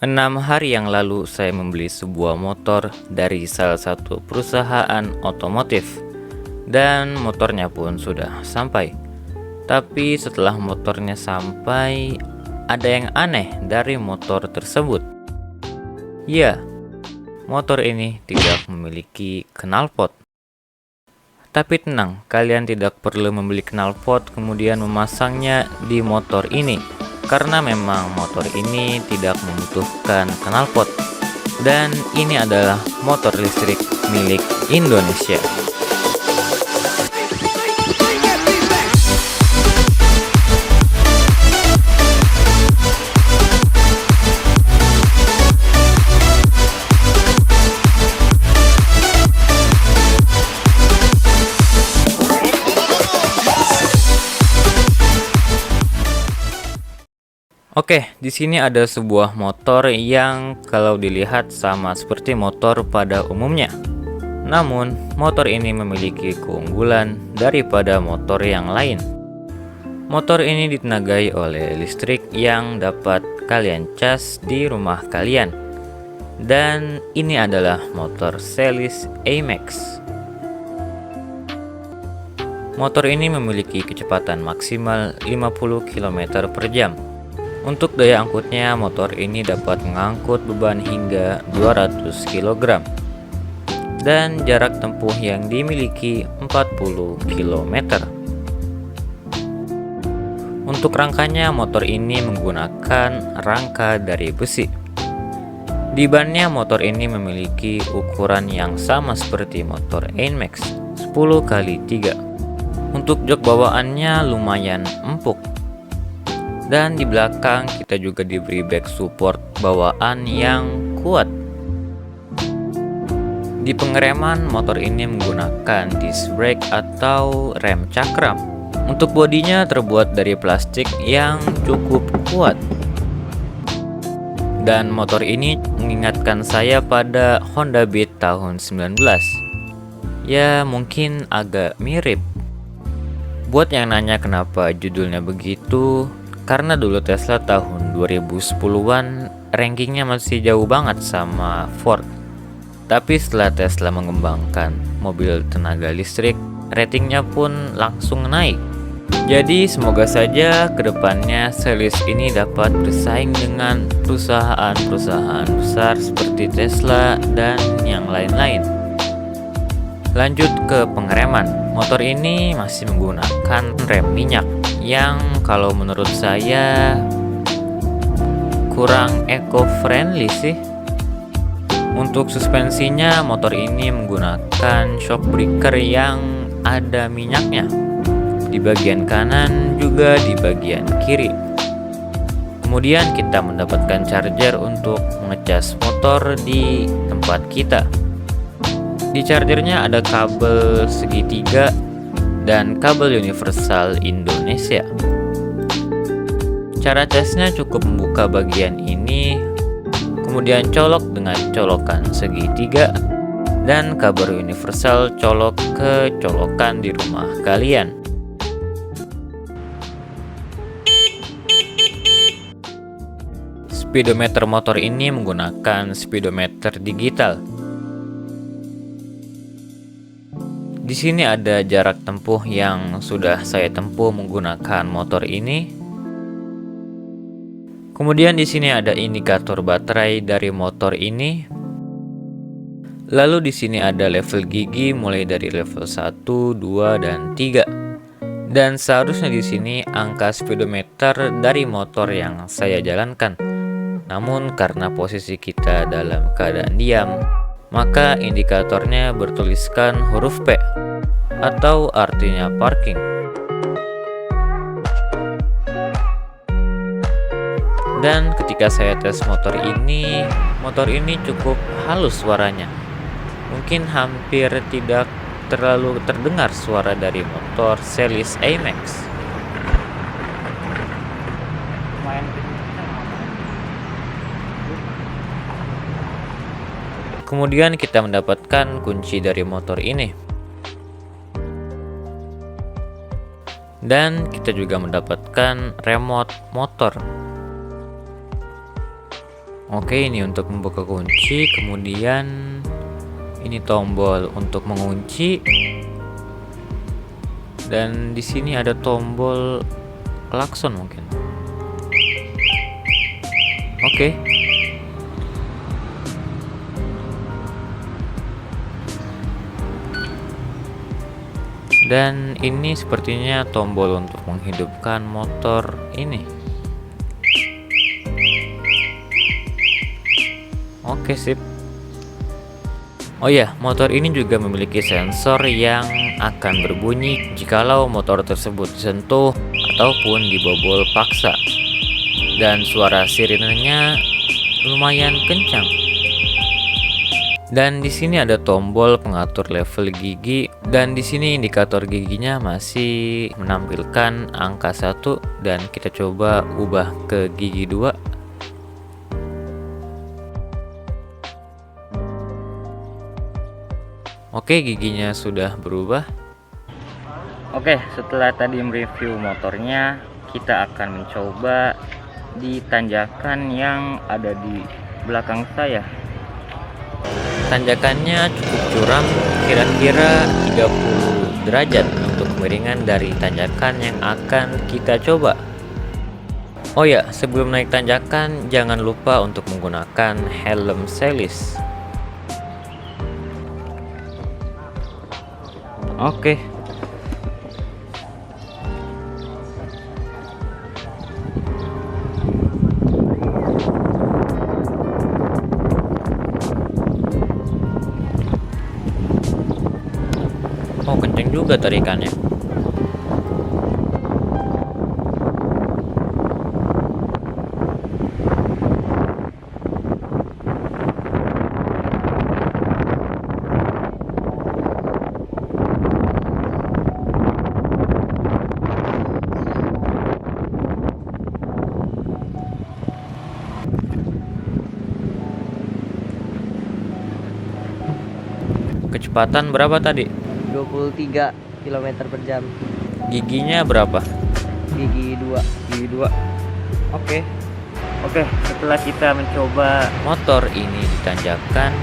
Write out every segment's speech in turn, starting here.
6 hari yang lalu saya membeli sebuah motor dari salah satu perusahaan otomotif dan motornya pun sudah sampai. Tapi setelah motornya sampai, ada yang aneh dari motor tersebut. Ya, motor ini tidak memiliki knalpot. Tapi tenang, kalian tidak perlu membeli knalpot kemudian memasangnya di motor ini, karena memang motor ini tidak membutuhkan knalpot. Dan ini adalah motor listrik milik Indonesia. Oke, di sini ada sebuah motor yang kalau dilihat sama seperti motor pada umumnya. Namun, motor ini memiliki keunggulan daripada motor yang lain. Motor ini ditenagai oleh listrik yang dapat kalian cas di rumah kalian. Dan ini adalah motor Celis A-Max. Motor ini memiliki kecepatan maksimal 50 km per jam. Untuk daya angkutnya, motor ini dapat mengangkut beban hingga 200 kg dan jarak tempuh yang dimiliki 40 km. Untuk rangkanya, motor ini menggunakan rangka dari besi. Di bannya, motor ini memiliki ukuran yang sama seperti motor NMAX 10x3. Untuk jok bawaannya lumayan empuk. Dan di belakang kita juga diberi back support bawaan yang kuat. Di pengereman, motor ini menggunakan disc brake atau rem cakram. Untuk bodinya terbuat dari plastik yang cukup kuat. Dan motor ini mengingatkan saya pada Honda Beat tahun 19. Ya, mungkin agak mirip. Buat yang nanya kenapa judulnya begitu, karena dulu Tesla tahun 2010-an rankingnya masih jauh banget sama Ford. Tapi setelah Tesla mengembangkan mobil tenaga listrik, ratingnya pun langsung naik. Jadi semoga saja kedepannya Celis ini dapat bersaing dengan perusahaan-perusahaan besar seperti Tesla dan yang lain-lain. Lanjut ke pengereman. Motor ini masih menggunakan rem minyak yang kalau menurut saya kurang eco-friendly sih. Untuk suspensinya, motor ini menggunakan shock breaker yang ada minyaknya di bagian kanan juga di bagian kiri. Kemudian kita mendapatkan charger untuk mengecas motor di tempat kita. Di chargernya ada kabel segitiga dan kabel universal Indonesia. Cara casnya cukup membuka bagian ini, kemudian colok dengan colokan segitiga, dan kabel universal colok ke colokan di rumah kalian. Speedometer motor ini menggunakan speedometer digital. Di sini ada jarak tempuh yang sudah saya tempuh menggunakan motor ini. Kemudian di sini ada indikator baterai dari motor ini. Lalu di sini ada level gigi mulai dari level 1, 2, dan 3. Dan seharusnya di sini angka speedometer dari motor yang saya jalankan. Namun karena posisi kita dalam keadaan diam, maka indikatornya bertuliskan huruf P atau artinya parking. Dan ketika saya tes motor ini cukup halus suaranya. Mungkin hampir tidak terlalu terdengar suara dari motor Celis A-Max. Kemudian kita mendapatkan kunci dari motor ini. Dan kita juga mendapatkan remote motor. Oke, ini untuk membuka kunci, kemudian ini tombol untuk mengunci, dan di sini ada tombol klakson mungkin. Oke. Dan ini sepertinya tombol untuk menghidupkan motor ini. Oke, sip. Oh ya, motor ini juga memiliki sensor yang akan berbunyi jikalau motor tersebut disentuh ataupun dibobol paksa. Dan suara sirenenya lumayan kencang. Dan di sini ada tombol pengatur level gigi, dan di sini indikator giginya masih menampilkan angka 1, dan kita coba ubah ke gigi 2. Oke, giginya sudah berubah. Oke, setelah tadi mereview motornya, kita akan mencoba di tanjakan yang ada di belakang saya. Tanjakannya cukup curam, kira-kira 30 derajat untuk kemiringan dari tanjakan yang akan kita coba. Oh ya, sebelum naik tanjakan, jangan lupa untuk menggunakan helm selis. Oke. Oh, kenceng juga tarikannya. Kecepatan berapa tadi? 23 km per jam. Giginya berapa? Gigi 2. Gigi 2. Oke. Oke, setelah kita mencoba motor ini ditanjakan,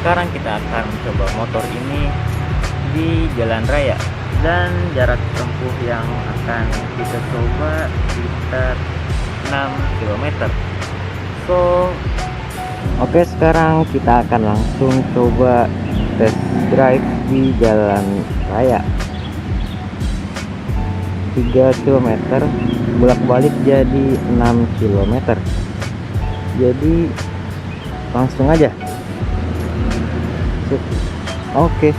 sekarang kita akan mencoba motor ini di jalan raya, dan jarak tempuh yang akan kita coba sekitar 6 km. Oke, sekarang kita akan langsung coba test drive di jalan raya 3 km, bolak-balik jadi 6 km. Jadi langsung aja. Sip. Oke.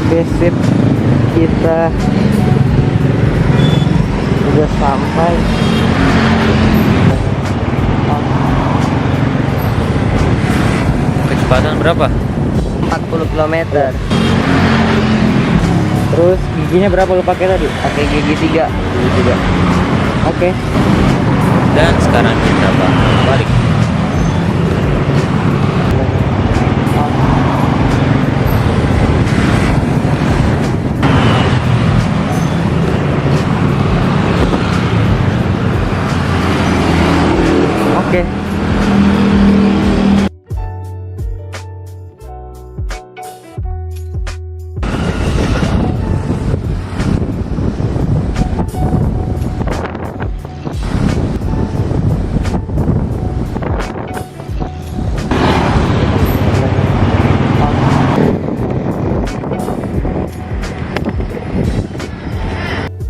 Oke, sip, kita sudah sampai. Kecepatan berapa? 40 km. Terus giginya berapa lu pakai tadi? Pakai gigi 3. Gigi 3. Oke. Dan sekarang kita bakal balik. Oke.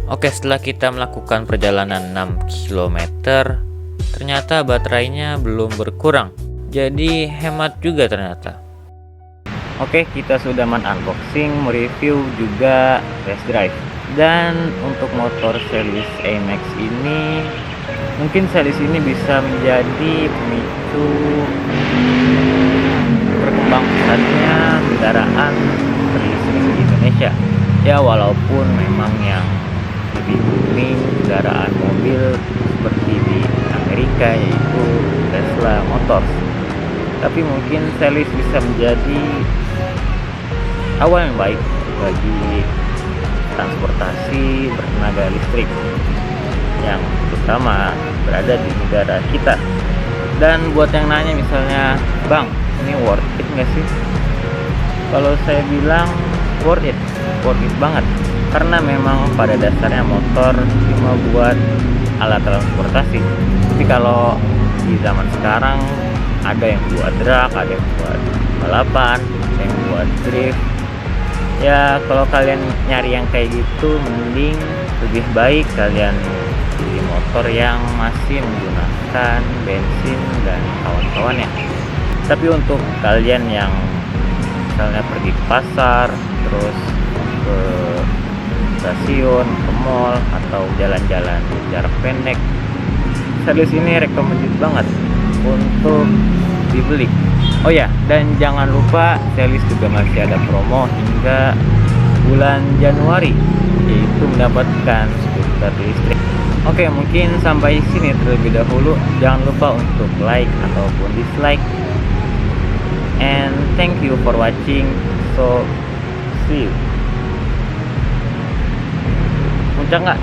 Oke, setelah kita melakukan perjalanan 6 km, ternyata baterainya belum berkurang. Jadi hemat juga ternyata. Oke, kita sudah unboxing, mereview juga test drive. Dan untuk motor series A-Max ini, mungkin series ini bisa menjadi pemicu berkembang pesatnya kendaraan berlistrik di Indonesia. Ya, walaupun memang yang mengalami kendaraan mobil seperti di Amerika, yaitu Tesla Motors. Tapi mungkin Celis bisa menjadi awal yang baik bagi transportasi bertenaga listrik yang terutama berada di negara kita. Dan buat yang nanya misalnya, Bang, ini worth it nggak sih? Kalau saya bilang worth it banget. Karena memang pada dasarnya motor cuma buat alat transportasi. Tapi kalau di zaman sekarang ada yang buat drag, ada yang buat balapan, ada yang buat drift. Ya kalau kalian nyari yang kayak gitu, mending lebih baik kalian beli motor yang masih menggunakan bensin dan kawan-kawannya. Tapi untuk kalian yang misalnya pergi ke pasar, terus ke stasiun, ke mall, atau jalan-jalan jarak pendek, Celis ini recommended banget untuk dibeli. Oh ya, dan jangan lupa Celis juga masih ada promo hingga bulan Januari, yaitu mendapatkan skuter listrik. Oke, mungkin sampai sini terlebih dahulu. Jangan lupa untuk like ataupun dislike. And thank you for watching. So, see you. Puncak nggak?